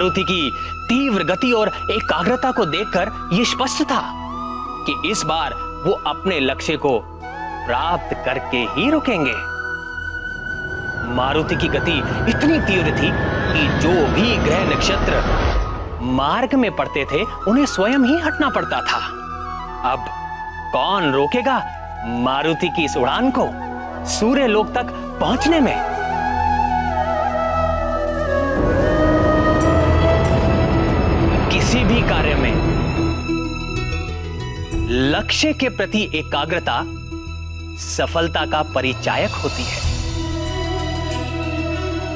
मारुति की तीव्र गति और एकाग्रता को देखकर यह स्पष्ट था कि इस बार वो अपने लक्ष्य को प्राप्त करके ही रुकेंगे। मारुति की गति इतनी तीव्र थी कि जो भी ग्रह नक्षत्र मार्ग में पड़ते थे उन्हें स्वयं ही हटना पड़ता था। अब कौन रोकेगा मारुति की इस उड़ान को सूर्य लोक तक पहुंचने में? किसी भी कार्य में लक्ष्य के प्रति एकाग्रता सफलता का परिचायक होती है।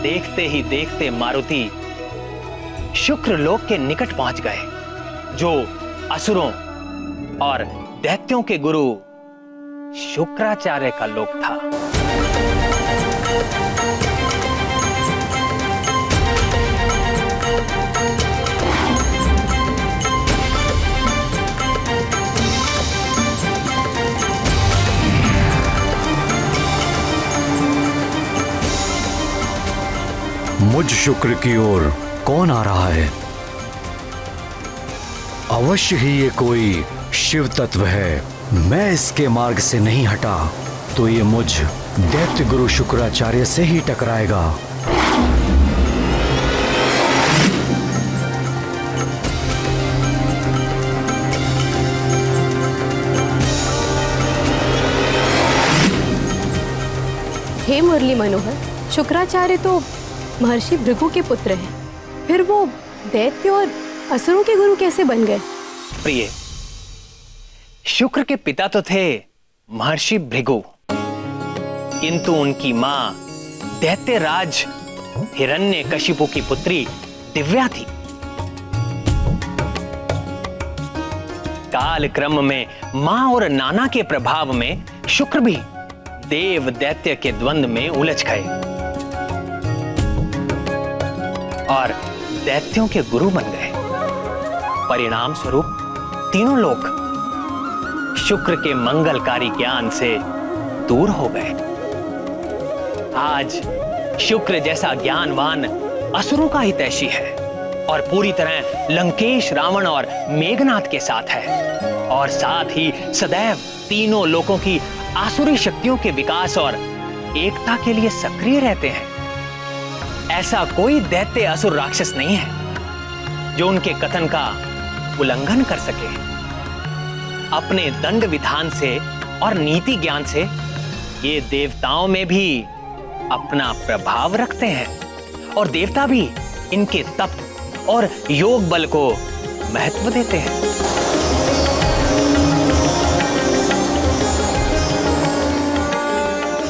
देखते ही देखते मारुति शुक्र लोक के निकट पहुंच गए, जो असुरों और दैत्यों के गुरु शुक्राचार्य का लोक था। मुझ शुक्र की ओर कौन आ रहा है? अवश्य ही ये कोई शिव तत्व है। मैं इसके मार्ग से नहीं हटा तो ये मुझ दैत्य गुरु शुक्राचार्य से ही टकराएगा। हे मुरली मनोहर, शुक्राचार्य तो महर्षि भृगु के पुत्र हैं, फिर वो दैत्य और असुरों के गुरु कैसे बन गए? प्रिय, शुक्र के पिता तो थे महर्षि भृगु, किंतु उनकी मां दैत्यराज हिरण्यकशिपु की पुत्री दिव्या थी। कालक्रम में मां और नाना के प्रभाव में शुक्र भी देव दैत्य के द्वंद्व में उलझ गए और दैत्यों के गुरु बन गए। परिणाम स्वरूप तीनों लोग शुक्र के मंगलकारी ज्ञान से दूर हो गए। आज शुक्र जैसा ज्ञानवान असुरों का हितैषी है और पूरी तरह लंकेश, रावण और मेघनाथ के साथ है, और साथ ही सदैव तीनों लोगों की आसुरी शक्तियों के विकास और एकता के लिए सक्रिय रहते हैं। ऐसा कोई दैत्य असुर राक्षस नहीं है जो उनके कथन का उल्लंघन कर सके। अपने दंड विधान से और नीति ज्ञान से ये देवताओं में भी अपना प्रभाव रखते हैं और देवता भी इनके तप और योग बल को महत्व देते हैं।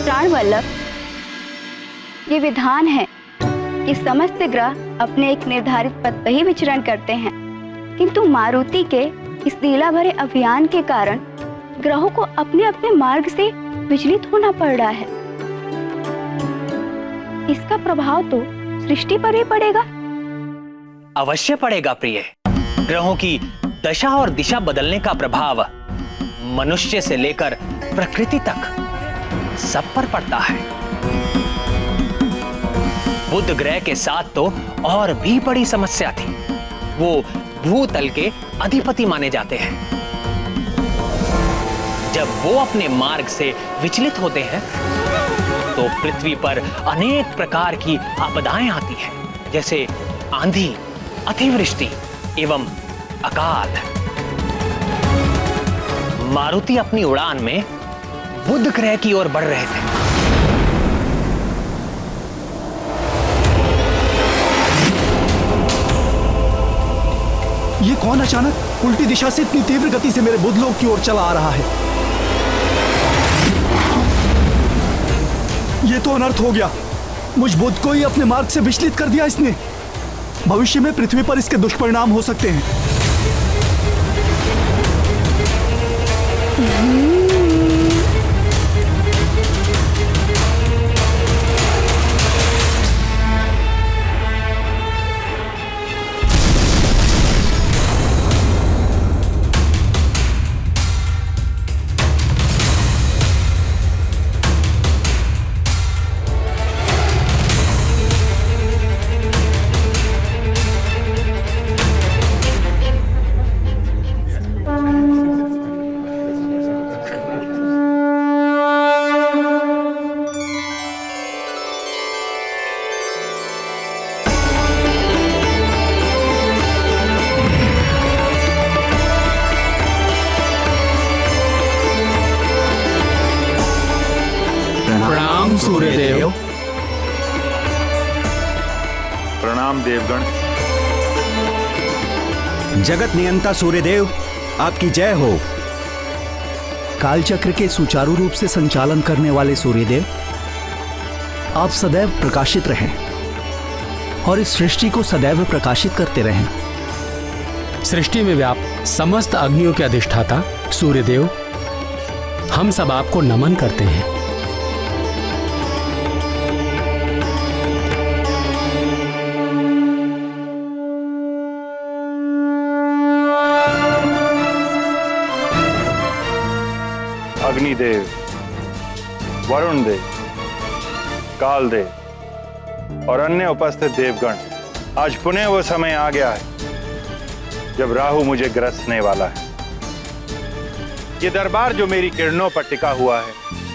प्राणवल्लभ, ये विधान है कि समस्त ग्रह अपने एक निर्धारित पथ पर ही विचरण करते हैं, किंतु मारुति के इस लीला भरे अभियान के कारण ग्रहों को अपने अपने मार्ग से विचलित होना पड़ रहा है। इसका प्रभाव तो सृष्टि पर भी पड़ेगा। अवश्य पड़ेगा प्रिय। ग्रहों की दशा और दिशा बदलने का प्रभाव मनुष्य से लेकर प्रकृति तक सब पर पड़ता है। बुध ग्रह के साथ तो और भी बड़ी समस्या थी। वो भूतल के अधिपति माने जाते हैं। जब वो अपने मार्ग से विचलित होते हैं तो पृथ्वी पर अनेक प्रकार की आपदाएं आती हैं, जैसे आंधी, अतिवृष्टि एवं अकाल। मारुति अपनी उड़ान में बुध ग्रह की ओर बढ़ रहे थे। ये कौन अचानक उल्टी दिशा से इतनी तीव्र गति से मेरे बुध लोक की ओर चला आ रहा है? ये तो अनर्थ हो गया। मुझ बुध को ही अपने मार्ग से विचलित कर दिया इसने। भविष्य में पृथ्वी पर इसके दुष्परिणाम हो सकते हैं। प्रणाम सूर्यदेव। प्रणाम देवगण। जगत नियंता सूर्यदेव, आपकी जय हो। कालचक्र के सुचारू रूप से संचालन करने वाले सूर्यदेव, आप सदैव प्रकाशित रहें और इस सृष्टि को सदैव प्रकाशित करते रहें। सृष्टि में व्याप्त समस्त अग्नियों के अधिष्ठाता सूर्यदेव, हम सब आपको नमन करते हैं। अग्निदेव, वरुण देव, कालदेव और अन्य उपस्थित देवगण, आज पुनः वो समय आ गया है जब राहु मुझे ग्रसने वाला है। ये दरबार जो मेरी किरणों पर टिका हुआ है,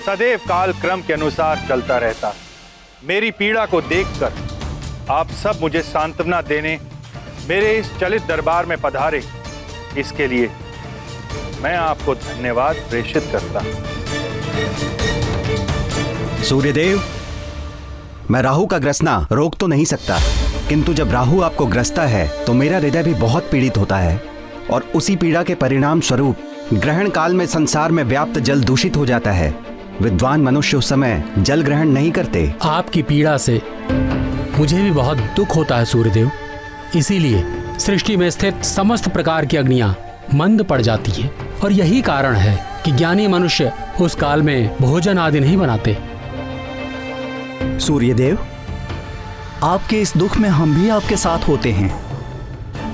सदैव काल क्रम के अनुसार चलता रहता है। मेरी पीड़ा को देखकर आप सब मुझे सांत्वना देने मेरे इस चलित दरबार में पधारे, इसके लिए मैं आपको धन्यवाद प्रेषित करता हूं। सूर्यदेव, मैं राहु का ग्रसना रोक तो नहीं सकता, किंतु जब राहु आपको ग्रसता है तो मेरा हृदय भी बहुत पीड़ित होता है और उसी पीड़ा के परिणाम स्वरूप ग्रहण काल में संसार में व्याप्त जल दूषित हो जाता है। विद्वान मनुष्य उस समय जल ग्रहण नहीं करते। आपकी पीड़ा से मुझे भी बहुत दुख होता है सूर्यदेव, इसीलिए सृष्टि में स्थित समस्त प्रकार की अग्नियां मंद पड़ जाती है और यही कारण है कि ज्ञानी मनुष्य उस काल में भोजन आदि नहीं बनाते। सूर्यदेव, आपके इस दुख में हम भी आपके साथ होते हैं,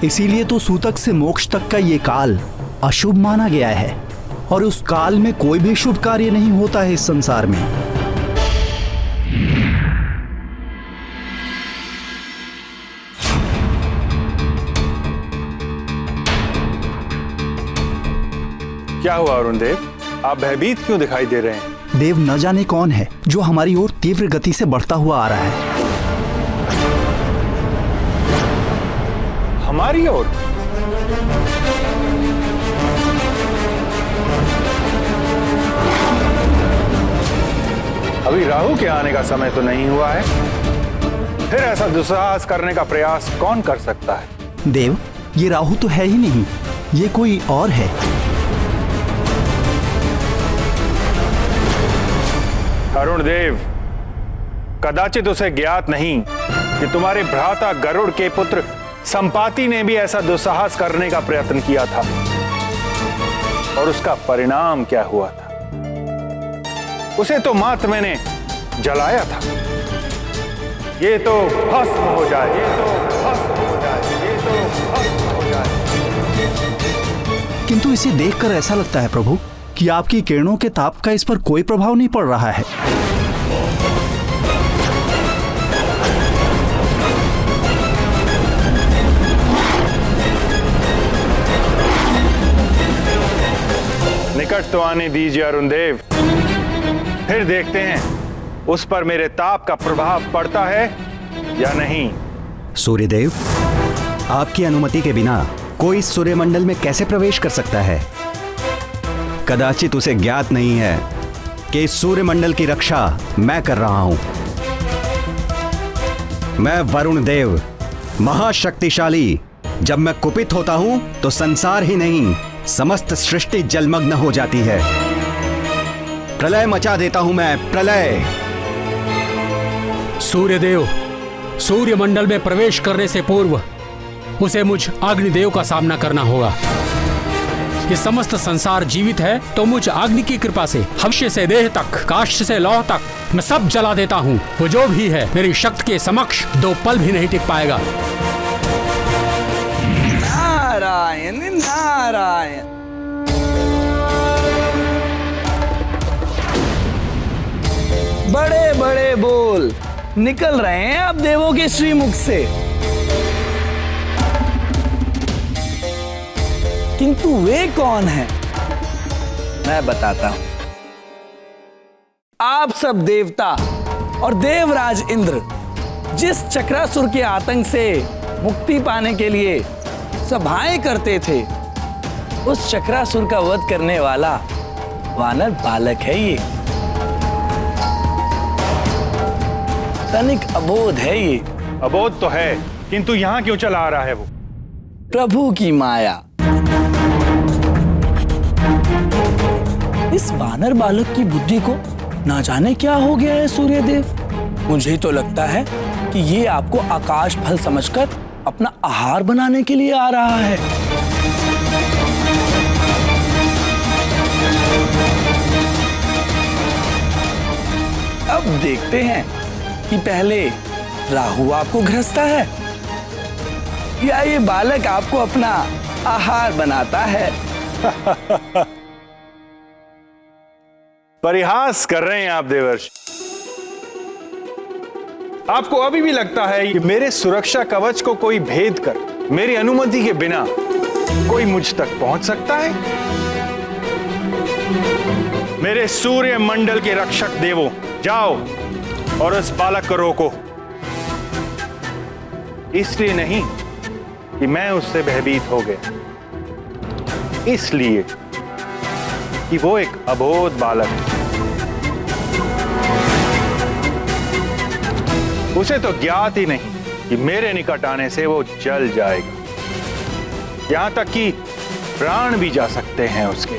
इसीलिए तो सूतक से मोक्ष तक का ये काल अशुभ माना गया है और उस काल में कोई भी शुभ कार्य नहीं होता है इस संसार में। क्या हुआ अरुण देव, आप भयभीत क्यों दिखाई दे रहे हैं? देव, न जाने कौन है जो हमारी ओर तीव्र गति से बढ़ता हुआ आ रहा है। हमारी ओर? अभी राहु के आने का समय तो नहीं हुआ है, फिर ऐसा दुस्साहस करने का प्रयास कौन कर सकता है? देव, ये राहु तो है ही नहीं, ये कोई और है। अरुण देव, कदाचित उसे ज्ञात नहीं कि तुम्हारे भ्राता गरुड़ के पुत्र संपाति ने भी ऐसा दुस्साहस करने का प्रयत्न किया था और उसका परिणाम क्या हुआ था। उसे तो मात्र मैंने जलाया था। ये तो भस्म हो जाए, ये तो भस्म हो जाए, ये तो भस्म हो जाए। किंतु इसे देखकर ऐसा लगता है प्रभु कि आपकी किरणों के ताप का इस पर कोई प्रभाव नहीं पड़ रहा है। निकट तो आने दीजिए अरुण देव, फिर देखते हैं उस पर मेरे ताप का प्रभाव पड़ता है या नहीं। सूर्यदेव, आपकी अनुमति के बिना कोई सूर्यमंडल में कैसे प्रवेश कर सकता है? कदाचित उसे ज्ञात नहीं है कि इस सूर्यमंडल की रक्षा मैं कर रहा हूं। मैं वरुण देव, महाशक्तिशाली, जब मैं कुपित होता हूं तो संसार ही नहीं समस्त सृष्टि जलमग्न हो जाती है। प्रलय मचा देता हूं मैं, प्रलय। सूर्यदेव, सूर्यमंडल में प्रवेश करने से पूर्व उसे मुझ अग्निदेव का सामना करना होगा। ये समस्त संसार जीवित है तो मुझ अग्नि की कृपा से हव्य से देह तक, काष्ठ से लौह तक मैं सब जला देता हूँ। वो जो भी है मेरी शक्ति के समक्ष 2 पल भी नहीं टिक पाएगा। नारायण नारायण। बड़े बड़े बोल निकल रहे हैं अब देवों के श्रीमुख से, किंतु वे कौन हैं? मैं बताता हूं। आप सब देवता और देवराज इंद्र जिस चक्रासुर के आतंक से मुक्ति पाने के लिए सभाएं करते थे, उस चक्रासुर का वध करने वाला वानर बालक है ये। तनिक अबोध है ये। अबोध तो है, किंतु यहाँ क्यों चला आ रहा है वो? प्रभु की माया। इस वानर बालक की बुद्धि को ना जाने क्या हो गया है सूर्यदेव। मुझे तो लगता है कि ये आपको आकाश फल समझकर अपना आहार बनाने के लिए आ रहा है। अब देखते हैं कि पहले राहु आपको ग्रसता है या ये बालक आपको अपना आहार बनाता है। परिहास कर रहे हैं आप देवर्षि। आपको अभी भी लगता है कि मेरे सुरक्षा कवच को कोई भेद कर मेरी अनुमति के बिना कोई मुझ तक पहुंच सकता है? मेरे सूर्य मंडल के रक्षक देवों, जाओ और उस बालक को रोको। इसलिए नहीं कि मैं उससे भयभीत हो गया, इसलिए कि वो एक अबोध बालक है। उसे तो ज्ञात ही नहीं कि मेरे निकट आने से वो जल जाएगा, यहां तक कि प्राण भी जा सकते हैं उसके।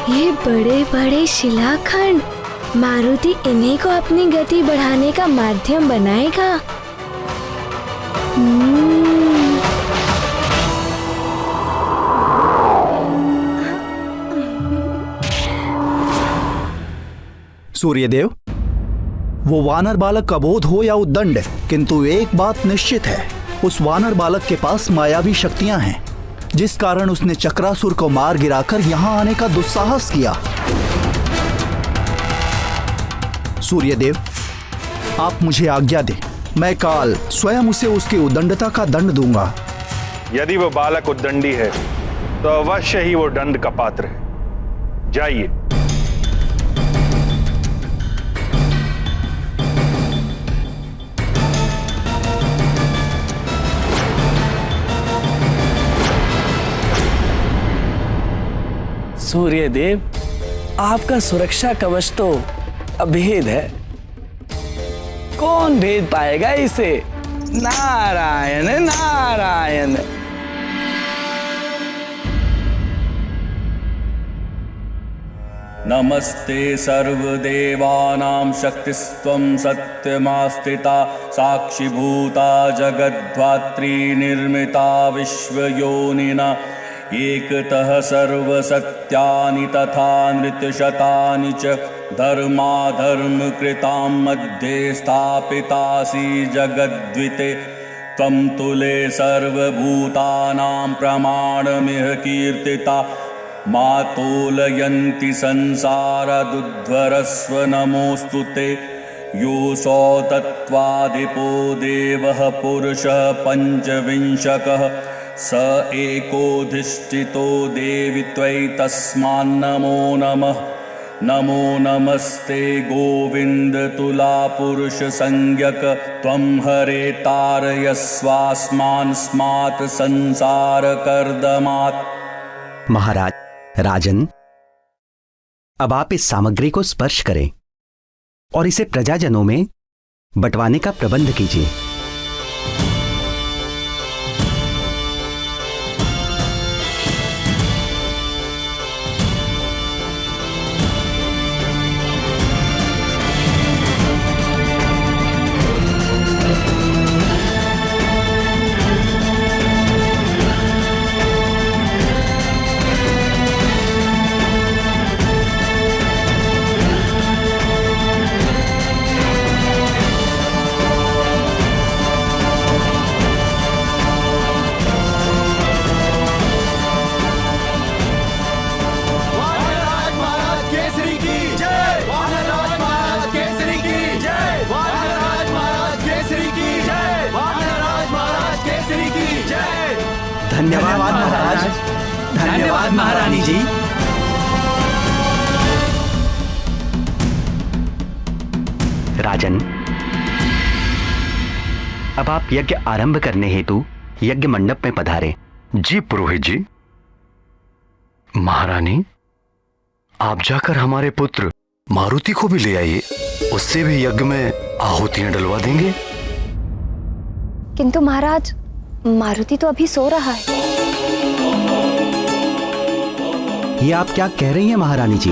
ये बड़े बड़े शिलाखंड, मारुति इन्हीं को अपनी गति बढ़ाने का माध्यम बनाएगा। सूर्यदेव, वो वानर बालक अबोध हो या उद्दंड, किंतु एक बात निश्चित है, उस वानर बालक के पास मायावी शक्तियां हैं, जिस कारण उसने चक्रासुर को मार गिराकर यहां आने का दुस्साहस किया। सूर्यदेव, आप मुझे आज्ञा दें, मैं काल स्वयं उसे उसकी उद्दंडता का दंड दूंगा। यदि वो बालक उद्दंडी है तो अवश्य ही वो दंड का पात्र है। जाइए। सूर्यदेव, आपका सुरक्षा कवच तो अभेद है, कौन भेद पाएगा इसे? नारायण नारायण। नमस्ते सर्वदेवानां शक्तिस्त्वं सत्यमास्थिता साक्षिभूता जगद्धात्री निर्मिता विश्वयोनिना एकतः सर्वसत्यानि तथा नृत्यशतानि च धर्माधर्मकृतां मध्ये स्थापितासि जगद्विते त्वं तुले सर्वभूतानां प्रमाणमिह कीर्तिता मातोलयन्ति संसारदुध्वरस्व नमोऽस्तु ते योऽसौ तत्त्वाधिपो देवः पुरुषः पञ्चविंशकः स एकोधिष्ठितो देवि त्वयि तस्मान्नमो नमः। नमो नमस्ते गोविन्द तुला पुरुष संज्ञक त्वं हरे तारयस्वास्मान् स्मात् संसार कर्दमात्। महाराज, राजन, अब आप इस सामग्री को स्पर्श करें और इसे प्रजाजनों में बंटवाने का प्रबंध कीजिए। धन्यवाद महाराज। धन्यवाद महारानी जी। राजन, अब आप यज्ञ आरंभ करने हेतु यज्ञ मंडप में पधारे। जी पुरोहित जी। महारानी, आप जाकर हमारे पुत्र मारुति को भी ले आइए, उससे भी यज्ञ में आहुतियां डलवा देंगे। किंतु महाराज, मारुति तो अभी सो रहा है। ये आप क्या कह रही हैं महारानी जी?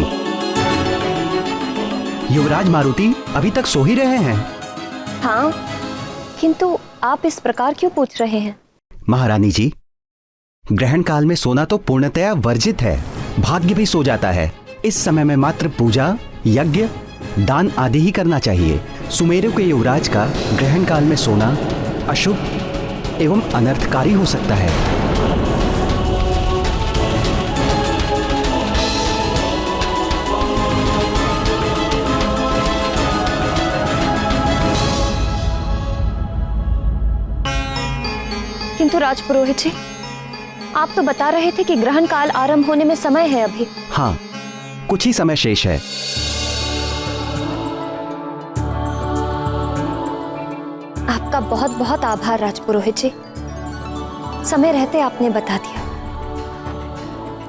युवराज मारुति अभी तक सो ही रहे हैं। हाँ, किंतु आप इस प्रकार क्यों पूछ रहे हैं? महारानी जी, ग्रहण काल में सोना तो पूर्णतया वर्जित है, भाग्य भी सो जाता है। इस समय में मात्र पूजा, यज्ञ, दान आदि ही करना चाहिए। सुमेरु के युवराज का ग्रहण काल में सोना अशुभ एवं अनर्थकारी हो सकता है। किंतु राजपुरोहित जी, आप तो बता रहे थे कि ग्रहण काल आरंभ होने में समय है अभी। हाँ, कुछ ही समय शेष है। आपका बहुत बहुत आभार राजपुरोहित जी, समय रहते आपने बता दिया।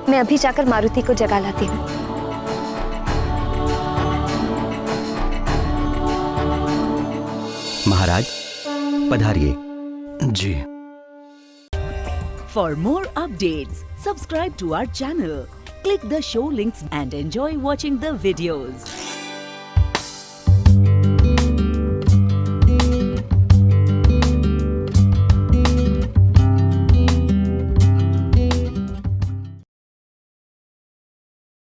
मैं अभी जाकर मारुति को जगा लाती हूँ। महाराज पधारिए। जी। For more updates, subscribe to our channel, click the show links and enjoy watching the videos.